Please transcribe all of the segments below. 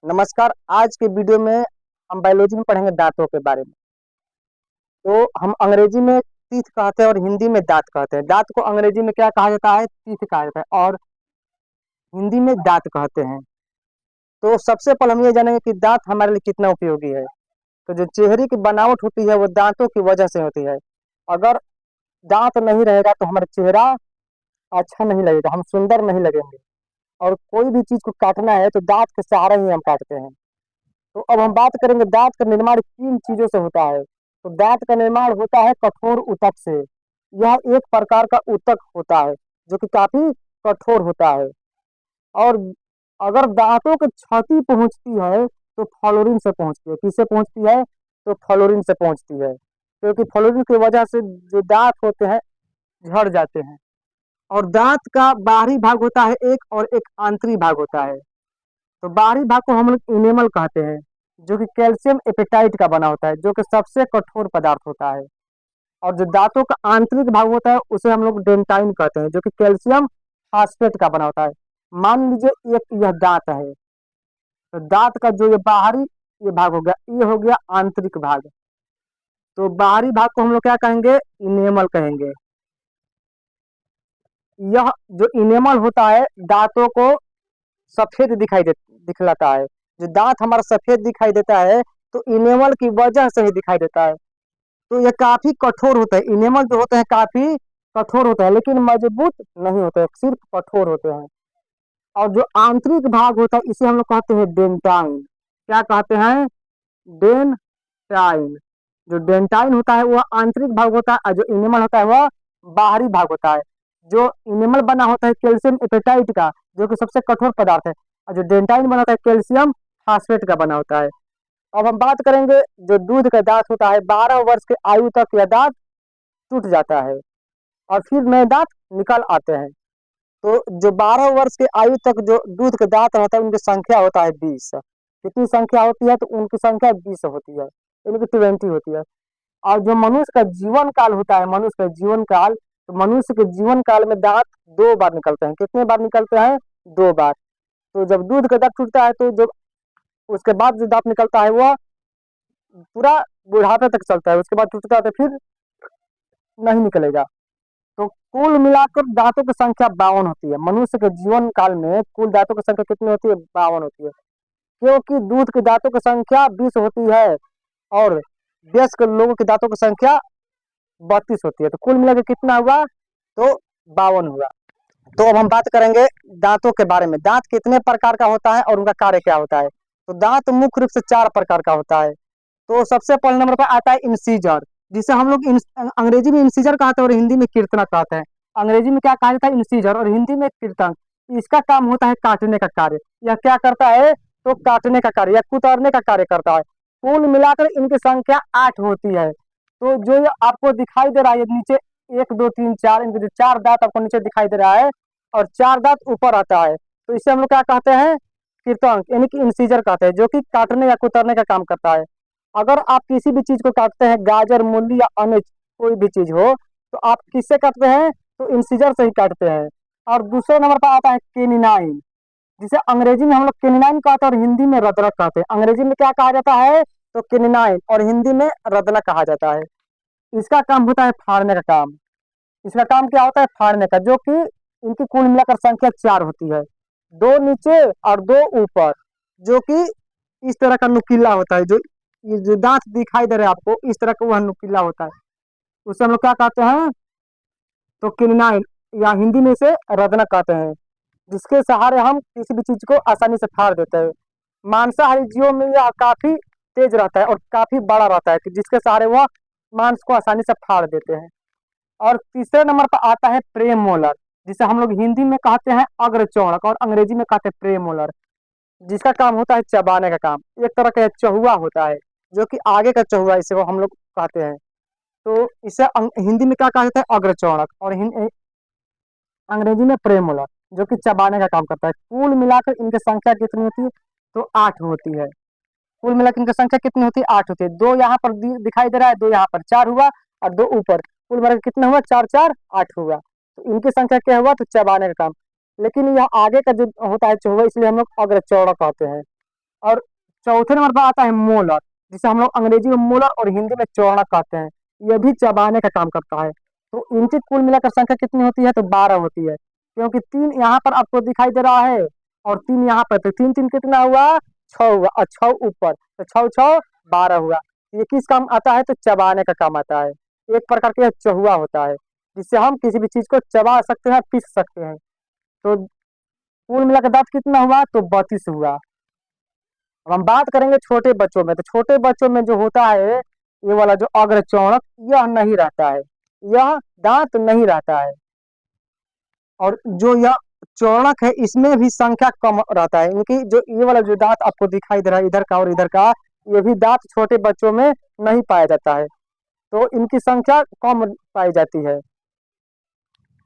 नमस्कार। आज के वीडियो में हम बायोलॉजी में पढ़ेंगे दांतों के बारे में। तो हम अंग्रेजी में टीथ कहते हैं और हिंदी में दांत कहते हैं। दांत को अंग्रेजी में क्या कहा जाता है? टीथ कहा जाता है और हिंदी में दांत कहते हैं। तो सबसे पहले हम ये जानेंगे कि दांत हमारे लिए कितना उपयोगी है। तो जो चेहरे की बनावट होती है वो दांतों की वजह से होती है। अगर दांत नहीं रहेगा तो हमारा चेहरा अच्छा नहीं लगेगा, हम सुंदर नहीं लगेंगे। और कोई भी चीज को काटना है तो दांत के सहारे ही हम काटते हैं। तो अब हम बात करेंगे दांत का निर्माण किन चीजों से होता है। तो दांत का निर्माण होता है कठोर ऊतक से। यह एक प्रकार का ऊतक होता है जो कि काफी कठोर होता है। और अगर दांतों को क्षति पहुंचती है तो फ्लोरीन से पहुंचती है। किससे पहुंचती है? तो फ्लोरीन से पहुंचती है, क्योंकि फ्लोरीन की वजह से जो दांत होते हैं झड़ जाते हैं। और दांत का बाहरी भाग होता है एक, और एक आंतरिक भाग होता है। तो बाहरी भाग को हम लोग इनेमल कहते हैं, जो कि कैल्शियम एपेटाइट का बना होता है, जो कि सबसे कठोर पदार्थ होता है। और जो दांतों का आंतरिक भाग होता है उसे हम लोग डेंटाइन कहते हैं, जो कि कैल्शियम फास्फेट का बना होता है। मान लीजिए एक यह दांत है, तो दांत का जो ये बाहरी ये भाग हो गया, ये हो गया आंतरिक भाग। तो बाहरी भाग को हम लोग क्या कहेंगे? इनेमल कहेंगे। यह जो इनेमल होता है दांतों को सफेद दिखलाता है। जो दांत हमारा सफेद दिखाई देता है तो इनेमल की वजह से ही दिखाई देता है। तो ये काफी कठोर होता है। इनेमल जो होते हैं काफी कठोर होता है, लेकिन मजबूत नहीं होते हैं, सिर्फ कठोर होते हैं। और जो आंतरिक भाग होता है इसे हम लोग कहते हैं डेंटाइन। क्या कहते हैं? डेंटाइन। जो डेंटाइन होता है वह आंतरिक भाग होता है, और जो इनेमल होता है वह बाहरी भाग होता है। जो इनेमल बना होता है कैल्शियम एपेटाइट का, जो कि सबसे कठोर पदार्थ है, और जो डेंटाइन बना होता है कैल्शियम फास्फेट का बना होता है। अब हम बात करेंगे जो दूध का दांत होता है, 12 वर्ष के आयु तक यह दांत टूट जाता है और फिर नए दांत निकल आते हैं। तो जो 12 वर्ष के आयु तक जो दूध के दांत रहता है उनकी संख्या होता है 20। कितनी संख्या होती है? तो उनकी संख्या 20 होती है, इनकी 20 होती है। और जो मनुष्य का जीवन काल होता है, मनुष्य का जीवन काल, तो मनुष्य के जीवन काल में दांत 2 बार निकलते हैं। कितने बार निकलते हैं? 2 बार। तो जब दूध का दांत टूटता है तो जब उसके बाद जो दांत निकलता है वह पूरा बुढ़ापे तक चलता है, उसके बाद टूटता है तो फिर नहीं निकलेगा। तो कुल मिलाकर दांतों की संख्या 52 होती है। मनुष्य के जीवन काल में कुल दांतों की संख्या कितनी होती है? 52 होती है, क्योंकि दूध के दांतों की संख्या 20 होती है और वयस्क लोगों के दांतों की संख्या 32 होती है। तो कुल मिलाकर कितना हुआ? तो 52 हुआ। तो अब हम बात करेंगे दांतों के बारे में। दांत कितने प्रकार का होता है और उनका कार्य क्या होता है? तो दांत मुख्य रूप से 4 प्रकार का होता है। तो सबसे पहले नंबर पर आता है इंसीजर, जिसे हम लोग अंग्रेजी में इंसीजर कहते हैं और हिंदी में कीर्तनक कहते हैं। अंग्रेजी में क्या कहा जाता है? इंसीजर, और हिंदी में कीर्तन। इसका काम होता है काटने का कार्य। यह क्या करता है? तो काटने का कार्य या कुतरने का कार्य करता है। कुल मिलाकर इनकी संख्या 8 होती है। तो जो ये आपको दिखाई दे रहा है नीचे, 1 2 3 4, इनके जो 4 दांत आपको नीचे दिखाई दे रहा है और 4 दांत ऊपर आता है, तो इसे हम लोग क्या कहते हैं? कीर्तन, यानी कि इंसीजर कहते हैं, जो कि काटने या कुतरने का काम करता है। अगर आप किसी भी चीज को काटते हैं, गाजर, मूली या अन्य कोई भी चीज हो, तो आप किससे काटते हैं? तो इंसीजर से ही काटते हैं। और दूसरे नंबर पर आता है केनिनाइन, जिसे अंग्रेजी में हम लोग केनिनाइन कहते हैं और हिंदी में रत्नक कहते हैं। अंग्रेजी में क्या कहा जाता है? तो केनिनाइन, और हिंदी में रत्नक कहा जाता है। इसका काम होता है फाड़ने का काम। इसका काम क्या होता है? फाड़ने का, जो कि इनकी कुल मिलाकर संख्या 4 होती है। 2 नीचे और 2 ऊपर, जो कि इस तरह का नुकीला होता है। जो ये जो दांत दिखाई दे रहा है आपको, इस तरह का वह नुकीला होता है, उसे हम लोग क्या कहते हैं? तो किनाइन, या हिंदी में इसे रत्नक कहते हैं, जिसके सहारे हम किसी भी चीज को आसानी से फाड़ देते हैं। मांसाहारी जीवों में यह काफी तेज रहता है और काफी बड़ा रहता है, कि जिसके सहारे वह मांस को आसानी से फाड़ देते हैं। और तीसरे नंबर पर आता है प्रेमोलर, जिसे हम लोग हिंदी में कहते हैं अग्रचौड़क और अंग्रेजी में कहते हैं प्रेमोलर, जिसका काम होता है चबाने का काम। एक तरह का चहुआ होता है, जो कि आगे का चहुआ इसे वो हम लोग कहते हैं। तो इसे हिंदी में क्या कहा जाता है? अग्रचौड़क, और अंग्रेजी में प्रेमोलर, जो कि चबाने का काम करता है। कुल मिलाकर इनकी संख्या कितनी होती है? तो 8 होती है। कुल मिलाकर इनकी संख्या कितनी होती है? 8 होती है। 2 यहाँ पर दिखाई दे रहा है, 2 यहाँ पर, 4 हुआ और 2 ऊपर, कुल मिलाकर कितना हुआ? 4 4 8 हुआ। तो इनकी संख्या क्या हुआ? तो चबाने का काम। लेकिन यह आगे का जो होता है चौवा, इसलिए हम लोग अग्रचौड़क कहते हैं। और चौथे नंबर पर आता है मोलर, जिसे हम लोग अंग्रेजी में मोलर और हिंदी में चौड़ा कहते हैं। यह भी चबाने का काम करता है। तो इनकी कुल मिलाकर संख्या कितनी होती है? तो 12 होती है, क्योंकि 3 यहाँ पर आपको दिखाई दे रहा है और 3 यहाँ पर, तो 3 3 कितना हुआ? 6 हुआ, और 6 ऊपर, तो 6 6 12 हुआ। ये किस काम आता है? तो चबाने का काम आता है। एक प्रकार का चहुआ होता है, जिससे हम किसी भी चीज को चबा सकते हैं, पीस सकते हैं। तो कुल मिलाकर दांत कितना हुआ? तो 32 हुआ। अब हम बात करेंगे छोटे बच्चों में, तो छोटे बच्चों में जो होता है ये वाला जो अग्रचौड़क, यह नहीं रहता है, यह दांत नहीं रहता है। और जो यह चौड़क है इसमें भी संख्या कम रहता है, इनकी जो ये वाला जो दांत आपको दिखाई दे रहा है इधर का और इधर का, ये भी दांत छोटे बच्चों में नहीं पाया जाता है, तो इनकी संख्या कम पाई जाती है।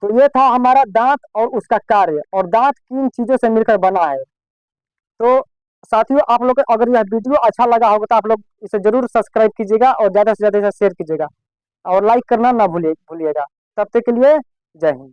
तो ये था हमारा दांत और उसका कार्य, और दांत किन चीजों से मिलकर बना है। तो साथियों, आप लोग को अगर यह वीडियो अच्छा लगा होगा तो आप लोग इसे जरूर सब्सक्राइब कीजिएगा और ज्यादा से ज्यादा इसे शेयर कीजिएगा और लाइक करना ना भूलिएगा। तब तक के लिए जय हिंद।